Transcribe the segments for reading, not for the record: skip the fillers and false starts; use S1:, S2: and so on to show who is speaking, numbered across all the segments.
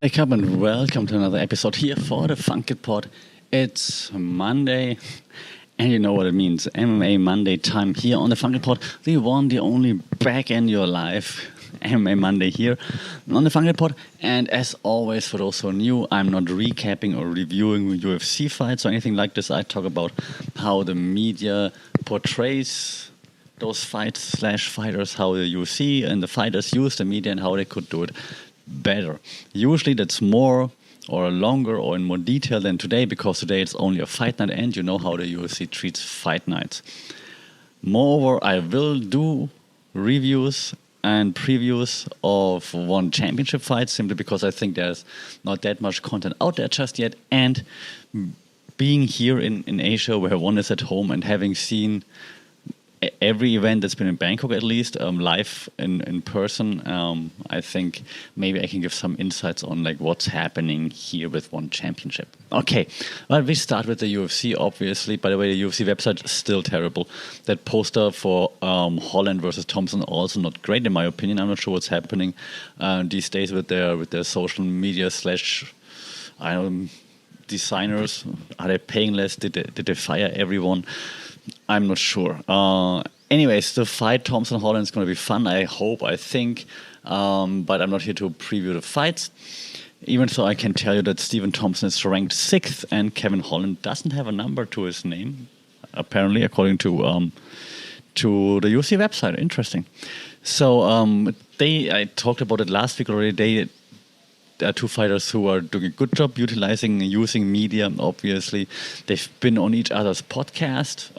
S1: Wake up and welcome to another episode here for the Funky Pod. It's Monday, and you know what it means. MMA Monday time here on the Funky Pod. The one, the only back in your life. MMA Monday here on the Funky Pod. And as always, for those who are new, I'm not recapping or reviewing UFC fights or anything like this. I talk about how the media portrays those fights/fighters, how the UFC and the fighters use the media and how they could do it better. Usually that's more or longer or in more detail than today, because today it's only a fight night and you know how the UFC treats fight nights. Moreover, I will do reviews and previews of one championship fight simply because I think there's not that much content out there just yet, and being here in Asia where one is at home and having seen every event that's been in Bangkok, at least live in person, I think maybe I can give some insights on like what's happening here with one championship. Okay, well, we start with the UFC, obviously. By the way, the UFC website is still terrible. That poster for Holland versus Thompson also not great in my opinion. I'm not sure what's happening these days with their social media / I don't know, designers. Are they paying less? Did they fire everyone? I'm not sure. Anyways, the fight Thompson-Holland is going to be fun, I hope, I think. But I'm not here to preview the fights. Even so, I can tell you that Stephen Thompson is ranked 6th and Kevin Holland doesn't have a number to his name, apparently, according to the UFC website. Interesting. So I talked about it last week already. There are two fighters who are doing a good job utilizing and using media, obviously. They've been on each other's podcast.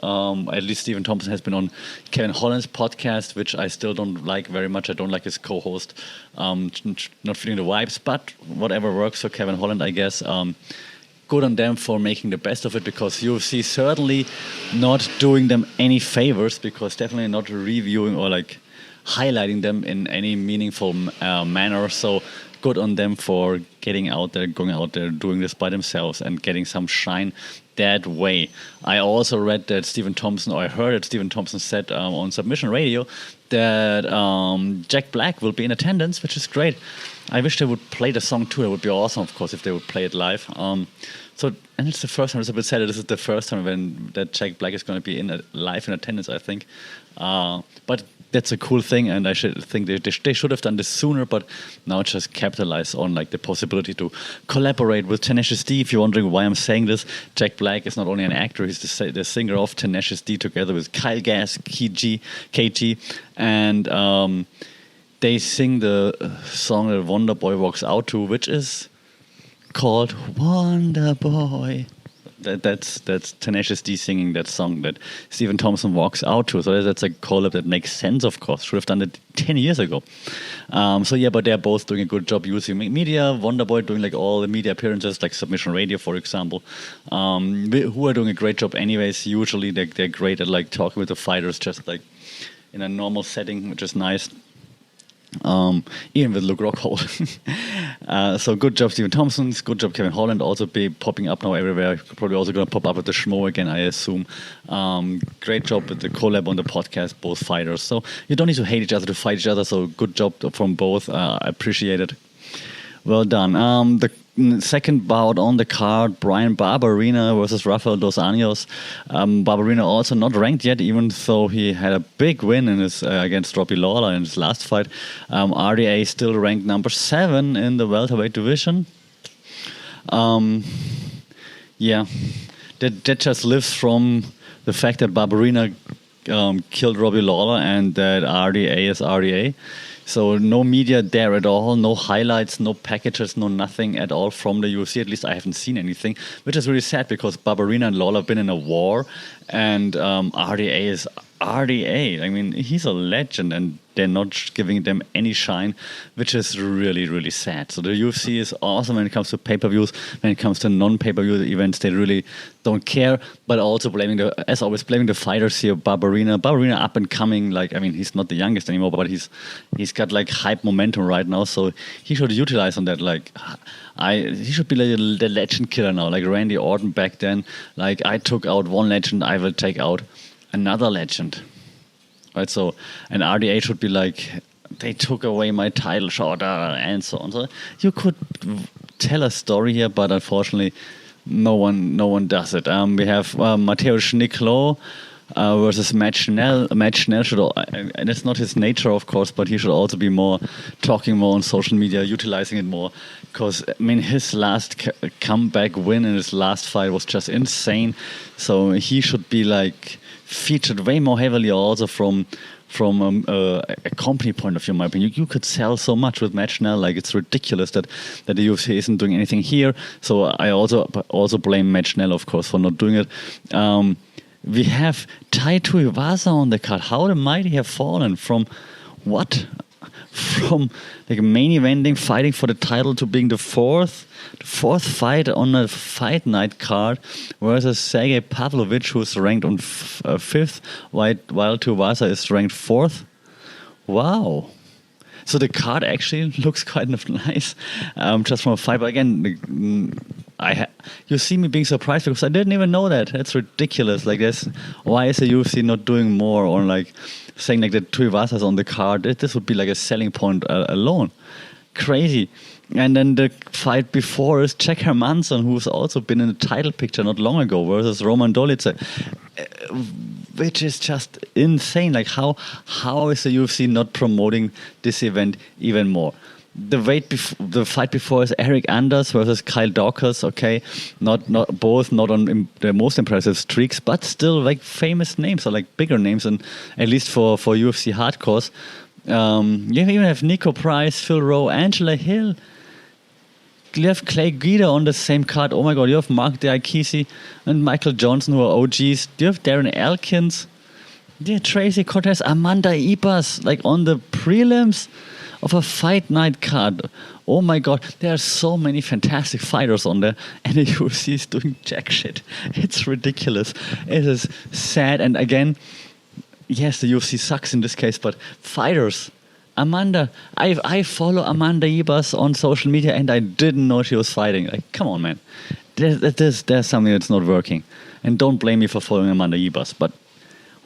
S1: At least Stephen Thompson has been on Kevin Holland's podcast, which I still don't like very much. I don't like his co-host. Not feeling the vibes, but whatever works for Kevin Holland, I guess. Good on them for making the best of it, because UFC certainly not doing them any favors, because definitely not reviewing or like highlighting them in any meaningful manner. So good on them for getting out there, going out there, doing this by themselves and getting some shine that way. I also read that Stephen Thompson, or I heard that Stephen Thompson said on Submission Radio that Jack Black will be in attendance, which is great. I wish they would play the song too. It would be awesome, of course, if they would play it live. And it's the first time, it's a bit sad that this is the first time that Jack Black is going to be live in attendance, I think. But that's a cool thing, and I think they should have done this sooner, but now just capitalize on like the possibility to collaborate with Tenacious D. If you're wondering why I'm saying this, Jack Black is not only an actor, he's the singer of Tenacious D together with Kyle Gass, KG, and they sing the song that Wonder Boy walks out to, which is called Wonder Boy. That's Tenacious D singing that song that Stephen Thompson walks out to. So that's a collab that makes sense, of course. Should have done it 10 years ago. But they're both doing a good job using media. Wonderboy doing like all the media appearances, like Submission Radio, for example, who are doing a great job anyways. Usually they're great at like talking with the fighters just like in a normal setting, which is nice. Even with Luke Rockhold. So good job Stephen Thompson, good job Kevin Holland, also be popping up now everywhere. Probably also going to pop up with the Schmo again, I assume. Great job with the collab on the podcast, both fighters. So you don't need to hate each other to fight each other, so good job from both. I appreciate it. Well done. The second bout on the card, Brian Barberena versus Rafael Dos Anjos. Barberena also not ranked yet, even though he had a big win in his against Robbie Lawler in his last fight. RDA still ranked number 7 in the welterweight division. That just lives from the fact that Barberena killed Robbie Lawler and that RDA is RDA. So no media there at all, no highlights, no packages, no nothing at all from the UFC. At least I haven't seen anything, which is really sad because Barberena and Lawler have been in a war, and RDA is RDA. I mean, he's a legend, and they're not giving them any shine, which is really, really sad. So the UFC is awesome when it comes to pay-per-views. When it comes to non-pay-per-view events, they really don't care, but also blaming the fighters here. Barberena up and coming. Like, I mean, he's not the youngest anymore, but he's got like hype momentum right now. So he should utilize on that. Like, he should be like the legend killer now, like Randy Orton back then. Like, I took out one legend, I will take out another legend. Right, so an RDA should be like they took away my title shot, and so on. So you could tell a story here, but unfortunately, no one does it. We have Mateusz Nicolau versus Matt Schnell. Matt Schnell should, and it's not his nature, of course, but he should also be talking more on social media, utilizing it more. Because, I mean, his last comeback win in his last fight was just insane. So he should be, like, featured way more heavily also from a company point of view, in my opinion. You could sell so much with Matt Schnell. Like, it's ridiculous that the UFC isn't doing anything here. So I also blame Matt Schnell, of course, for not doing it. We have Tai Tuivasa on the card. How the mighty have fallen from what? From like main eventing, fighting for the title, to being the fourth fight on a fight night card versus Sergey Pavlovich, who's ranked on fifth, while Tuivasa is ranked fourth. Wow. So the card actually looks kind of nice, just from a fight. But again, you see me being surprised because I didn't even know that. It's ridiculous. Like, why is the UFC not doing more, or like saying like that Tuivasa's on the card? This would be like a selling point alone. Crazy. And then the fight before is Jack Hermansson, who's also been in the title picture not long ago, versus Roman Dolidze, which is just insane. Like, how is the UFC not promoting this event even more? The fight before is Eric Anders versus Kyle Dawkins. Okay, not on the most impressive streaks, but still like famous names, or like bigger names, and at least for UFC hardcores. You even have Nico Price, Phil Rowe, Angela Hill. You have Clay Guida on the same card. Oh my God, you have Mark Diakisi and Michael Johnson, who are OGs. You have Darren Elkins. You have Tracy Cortez, Amanda Ibas, like on the prelims of a fight night card. Oh my God, there are so many fantastic fighters on there, and the UFC is doing jack shit. It's ridiculous. It is sad. And again, yes, the UFC sucks in this case, but fighters. Amanda, I follow Amanda Ibas on social media, and I didn't know she was fighting. Like, come on, man. There's something that's not working. And don't blame me for following Amanda Ibas, but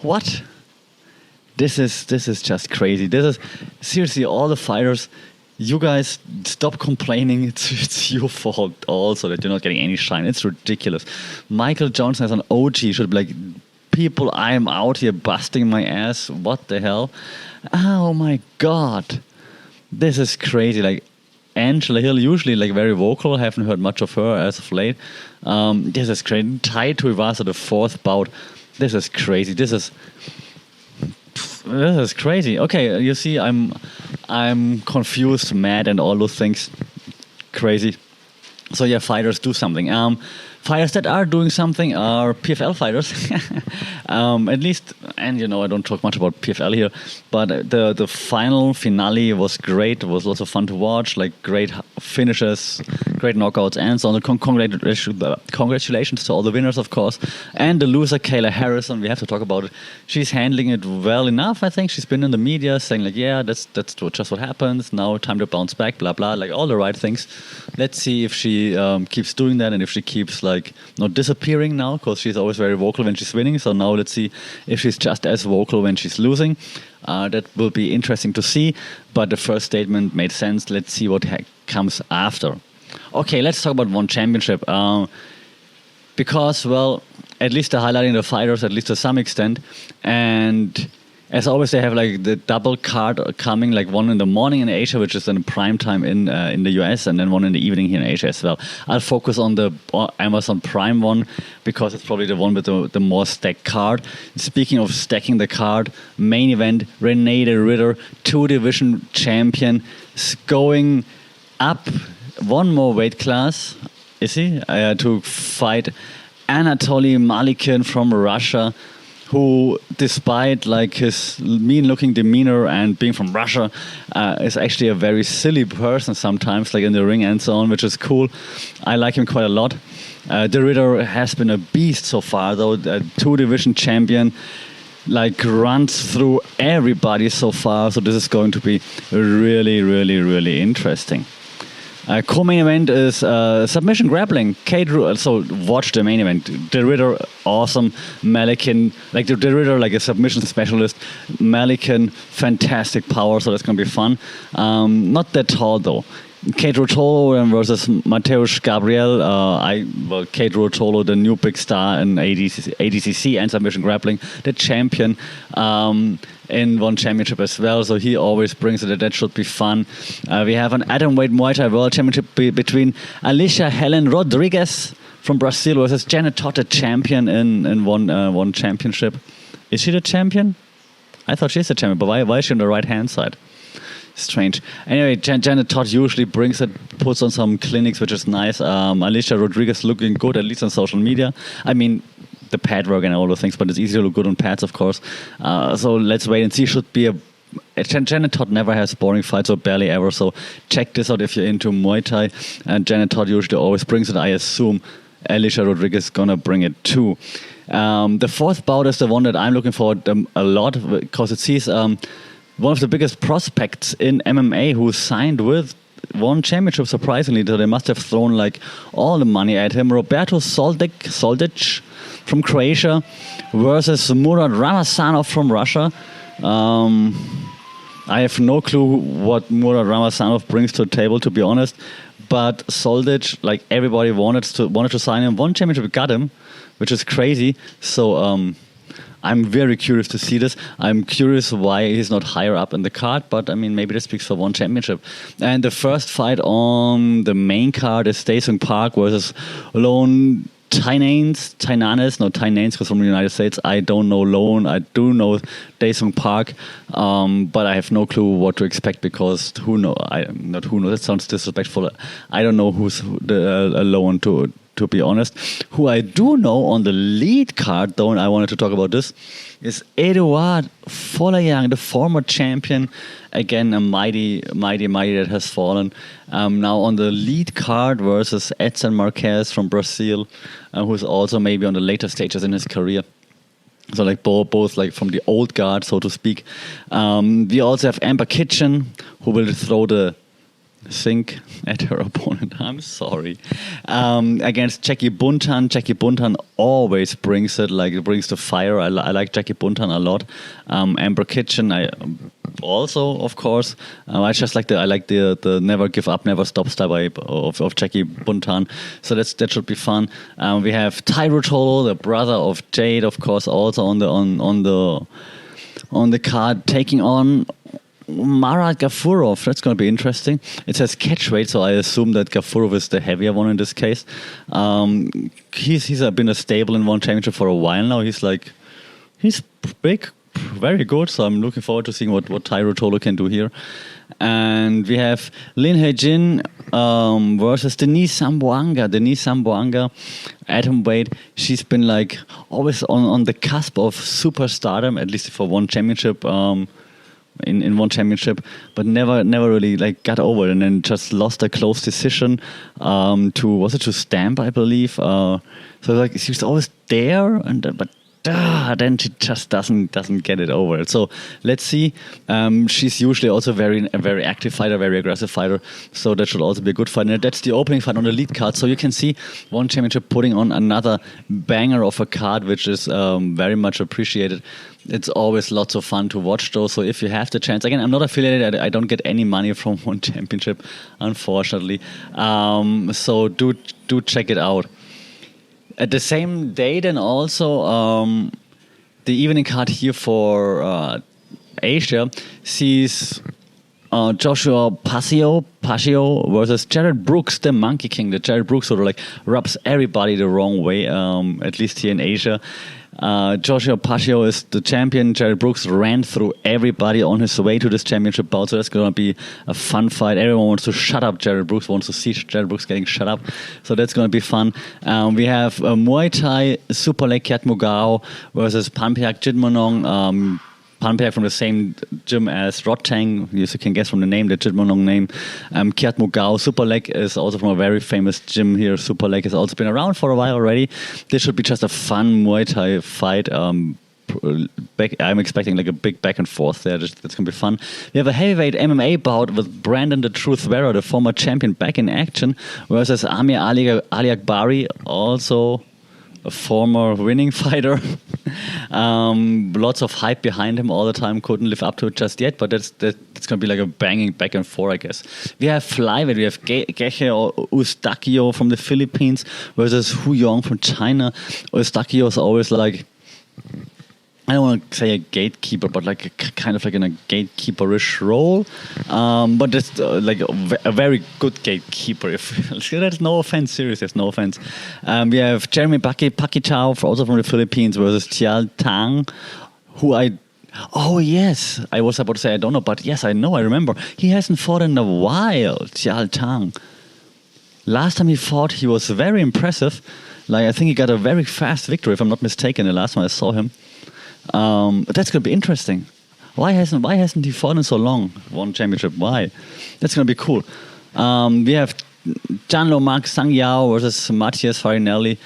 S1: what? This is just crazy. This is seriously, all the fighters. You guys stop complaining. It's your fault also that you're not getting any shine. It's ridiculous. Michael Johnson as an OG should be like, people, I'm out here busting my ass. What the hell? Oh my God, this is crazy. Like, Angela Hill, usually like very vocal. Haven't heard much of her as of late. This is crazy. Tai Tuivasa, the fourth bout. This is crazy. This is crazy. Okay, you see, I'm confused, mad, and all those things. Crazy. So yeah, fighters do something. Fighters that are doing something are PFL fighters, at least. And you know, I don't talk much about PFL here, but the finale was great. It was lots of fun to watch. Like, great finishes, great knockouts, and so on. Congratulations to all the winners, of course, and the loser, Kayla Harrison. We have to talk about it. She's handling it well enough. I think she's been in the media saying like, yeah, that's just what happens. Now time to bounce back. Blah blah. Like, all the right things. Let's see if she keeps doing that, and if she keeps like not disappearing now, because she's always very vocal when she's winning. So now let's see if she's just as vocal when she's losing. That will be interesting to see. But the first statement made sense. Let's see what comes after. Okay, let's talk about One Championship. Because, well, at least they're highlighting the fighters, at least to some extent. And as always, they have like the double card coming, like one in the morning in Asia, which is in prime time in the US, and then one in the evening here in Asia as well. I'll focus on the Amazon Prime one because it's probably the one with the more stacked card. Speaking of stacking the card, main event, Renee the Ritter, 2-division champion, is going up one more weight class, is he? To fight Anatoly Malikin from Russia, who, despite like his mean-looking demeanor and being from Russia, is actually a very silly person sometimes, like in the ring and so on, which is cool. I like him quite a lot. The Ritter has been a beast so far, though. A 2-division champion, like, runs through everybody so far. So this is going to be really, really, really interesting. Co-main event is submission grappling. So watch the main event. The Ritter, awesome. Malikin, like the Ritter, like a submission specialist. Malikin, fantastic power. So that's gonna be fun. Not that tall though. Kate Rotolo versus Mateusz Gabriel. Kate Rotolo, the new big star in ADCC and submission grappling, the champion in one championship as well. So he always brings it. That should be fun. We have an atomweight Muay Thai World Championship between Alicia Helen Rodriguez from Brazil versus Janet Todd, the champion in one championship. Is she the champion? I thought she's the champion, but why is she on the right hand side? Strange. Anyway, Janet Todd usually brings it, puts on some clinics, which is nice. Alicia Rodriguez looking good, at least on social media. I mean, the pad work and all those things, but it's easy to look good on pads, of course. So let's wait and see. Should be Janet Todd never has boring fights, or barely ever. So check this out if you're into Muay Thai. And Janet Todd usually always brings it. I assume Alicia Rodriguez is gonna bring it too. The fourth bout is the one that I'm looking forward a lot, because it sees one of the biggest prospects in MMA who signed with one championship, surprisingly. So they must have thrown like all the money at him. Roberto Soldic from Croatia versus Murad Ramazanov from Russia. I have no clue what Murad Ramazanov brings to the table, to be honest. But Soldic, like everybody wanted to sign him. One championship got him, which is crazy. So I'm very curious to see this. I'm curious why he's not higher up in the card, but I mean, maybe this speaks for one championship. And the first fight on the main card is Daesung Park versus Lone Tainanes, because from the United States. I don't know Lone. I do know Daesung Park, but I have no clue what to expect, because who knows? That sounds disrespectful. I don't know who's the Lone to be honest. Who I do know on the lead card, though, and I wanted to talk about this, is Eduard Folayang, the former champion. Again, a mighty that has fallen. Now on the lead card versus Edson Marquez from Brazil, who's also maybe on the later stages in his career. So like both like from the old guard, so to speak. We also have Amber Kitchen, who will throw the sink at her opponent. I'm sorry. Against Jackie Buntan. Jackie Buntan always brings it, like it brings the fire. I like Jackie Buntan a lot. Amber Kitchen, I also, of course. I just like the never give up, never stop style of Jackie Buntan. So that should be fun. We have Tyro Tolo, the brother of Jade, of course, also on the card, taking on Marat Gafurov. That's going to be interesting. It says catchweight, so I assume that Gafurov is the heavier one in this case. He's been a stable in one championship for a while now. He's big, very good. So I'm looking forward to seeing what Tyro Tolo can do here. And we have Lin Hei-jin versus Denise Sambuanga, atomweight. She's been like always on the cusp of superstardom, at least for one championship. In one championship, but never really like got over it, and then just lost a close decision to Stamp, I believe. So like she was always there, but then she just doesn't get it over. So let's see. She's usually also a very active fighter, very aggressive fighter. So that should also be a good fight. And that's the opening fight on the lead card. So you can see one championship putting on another banger of a card, which is very much appreciated. It's always lots of fun to watch those. So if you have the chance, again, I'm not affiliated. I don't get any money from one championship, unfortunately. So do check it out. At the same day, then also the evening card here for Asia sees Joshua Pasio versus Jared Brooks, the Monkey King. The Jared Brooks sort of like rubs everybody the wrong way, at least here in Asia. Joshua Pasio is the champion. Jared Brooks ran through everybody on his way to this championship bout, so that's going to be a fun fight. Everyone wants to shut up Jared Brooks, wants to see Jared Brooks getting shut up, so that's going to be fun. We have Muay Thai Super Leg Kiat Mugao versus Panpiak Jitmonong. Panpiak from the same gym as Rotang, you can guess from the name, the Jitmonong name. Kiat Mugao Super Leg is also from a very famous gym here. Super Leg has also been around for a while already. This should be just a fun Muay Thai fight. I'm expecting like a big back and forth there. That's going to be fun. We have a heavyweight MMA bout with Brandon the Truth Vera, the former champion, back in action, versus Amir Ali Akbari, also a former winning fighter. Lots of hype behind him all the time. Couldn't live up to it just yet, but that's going to be like a banging back and forth, I guess. We have flyweight. We have Geche Eustaquio from the Philippines versus Hu Yong from China. Eustaquio is always like, I don't want to say a gatekeeper, but like kind of like in a gatekeeperish role. But it's like a very good gatekeeper. If there's no offense, seriously, there's no offense. We have Jeremy Pakichao, also from the Philippines, versus Tial Tang, who oh yes, I was about to say I don't know, but yes, I know, I remember. He hasn't fought in a while, Tial Tang. Last time he fought, he was very impressive. Like, I think he got a very fast victory, if I'm not mistaken, the last time I saw him. That's going to be interesting. Why hasn't he fought in so long? Won championship. Why? That's going to be cool. We have Janlo Mark Sangyao versus Matthias Farinelli.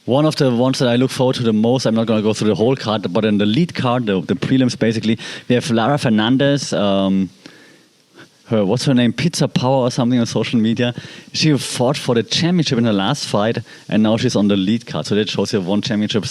S1: One of the ones that I look forward to the most. I'm not going to go through the whole card, but in the lead card, the prelims basically, we have Lara Fernandez. What's her name? Pizza Power or something on social media. She fought for the championship in her last fight, and now she's on the lead card. So that shows you one championship.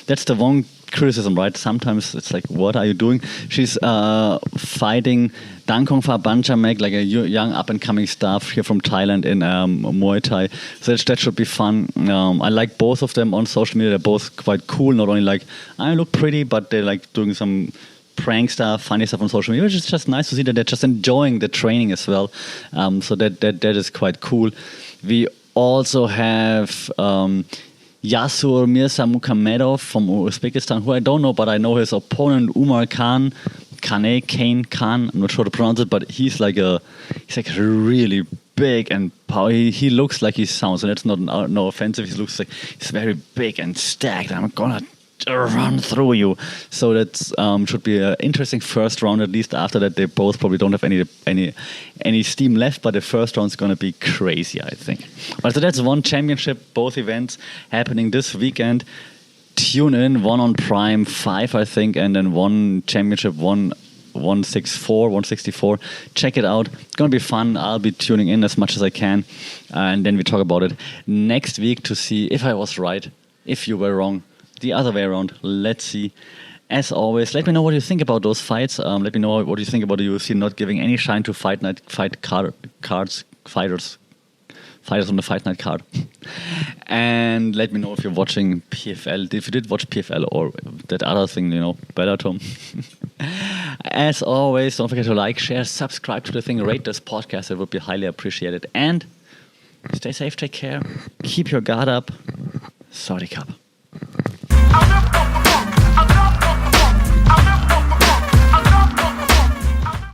S1: That's the one criticism, right? Sometimes it's like, what are you doing? She's fighting Dankong Banchamek, like a young up-and-coming staff here from Thailand in Muay Thai. So that should be fun. I like both of them on social media. They're both quite cool. Not only like, I look pretty, but they're like doing some prank stuff, funny stuff on social media, which is just nice to see that they're just enjoying the training as well. So that is quite cool. We also have Yasur Mirza Mukhamedov from Uzbekistan, who I don't know, but I know his opponent Umar Khan, Kane Khan. I'm not sure to pronounce it, but he's like really big and power. He looks like he sounds, and that's not no offensive. He looks like he's very big and stacked. I'm gonna run through you. So that should be an interesting first round. At least after that, they both probably don't have any steam left. But the first round's going to be crazy, I think. But so that's one championship, both events happening this weekend. Tune in, one on Prime 5, I think, and then one championship, 164. Check it out. It's going to be fun. I'll be tuning in as much as I can. And then we talk about it next week to see if I was right, if you were wrong. The other way around. Let's see. As always, let me know what you think about those fights. Let me know what you think about the UFC not giving any shine to fighters on the fight night card. And let me know if you're watching PFL, if you did watch PFL or that other thing, Bellator. As always, don't forget to like, share, subscribe to the thing, rate this podcast. It would be highly appreciated. And stay safe, take care, keep your guard up. Saudi Cup.